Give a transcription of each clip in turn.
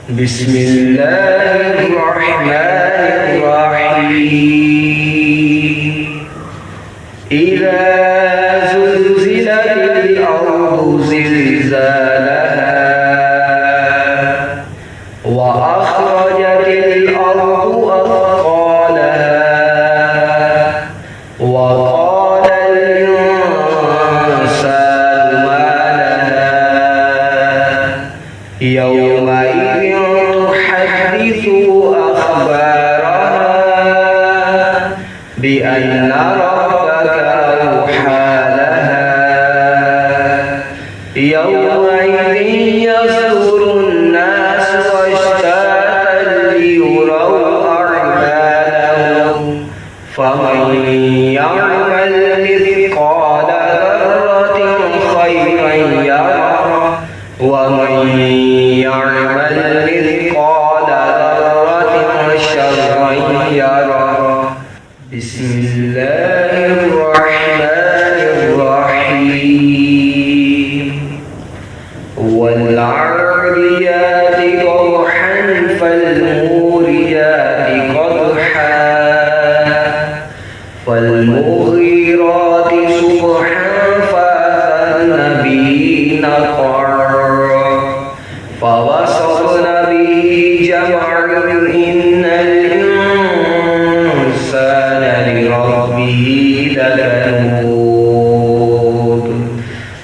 بسم الله الرحمن الرحيم إذا زلزلت الأرض زلزالها وأخرجت الأرض أثقالها وقال الإنسان ما لها يومئذ تحدث أخبارها بأن ربك أوحى لها يومئذ يصدر الناس أشتاتا ليروا أعمالهم فمن يعمل مثقال ذرة خيرا يره ومن يعمل مثقال ذرة شرا يره بسم الله الرحمن الرحيم والعاديات ضبحا فالموريات قدحا فالمغيرات صبحا فأثرن به نقعا فوسطن به جمعا إن الإنسان لربه لكنود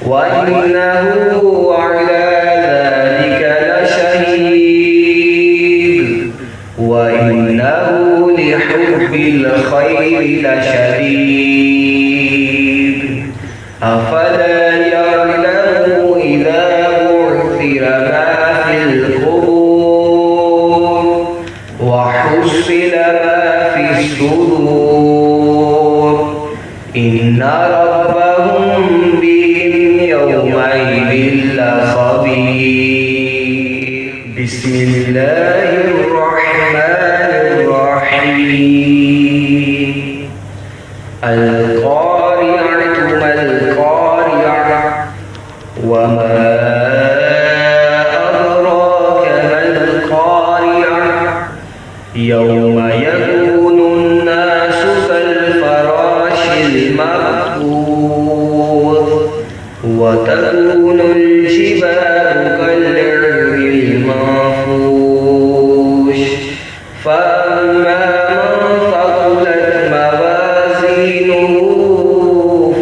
وإنه على ذلك لشهيد وإنه لحب الخير لشديد أفلا يعلم إذا بعثر ما في القبور وحصل ما في الصدور إن ربهم بهم يومئذ لخبير بسم الله الرحمن الرحيم القارعة ما القارعة وما أدراك ما القارعة يوم يكون الناس كالفراش المبثوث وتكون الجبال كالعهن المنفوش فأما من ثقلت موازينه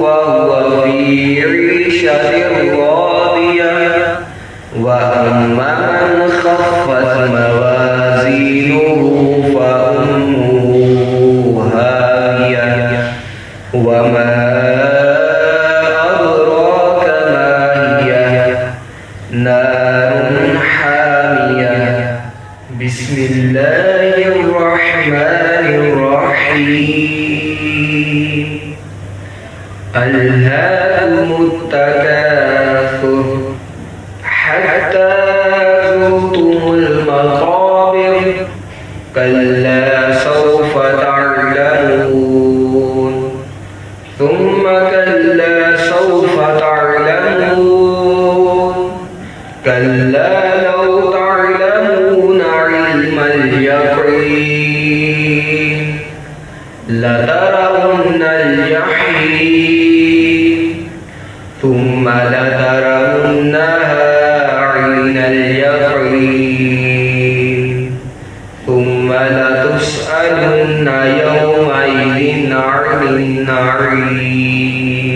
فهو في عيشة راضية وأما من خفت موازينه فأمه هاوية وما أدراك ما هي نار حامية بسم الله الرحمن الرحيم ألهاكم التكاثر حتى زرتم المقابر كلا سوف تعلمون ثم كلا سوف تعلمون كلا لو تعلمون علم اليقين لترون الجحيم ثم لترونها عين اليقين ثم لتسألن يومئذ عن النعيم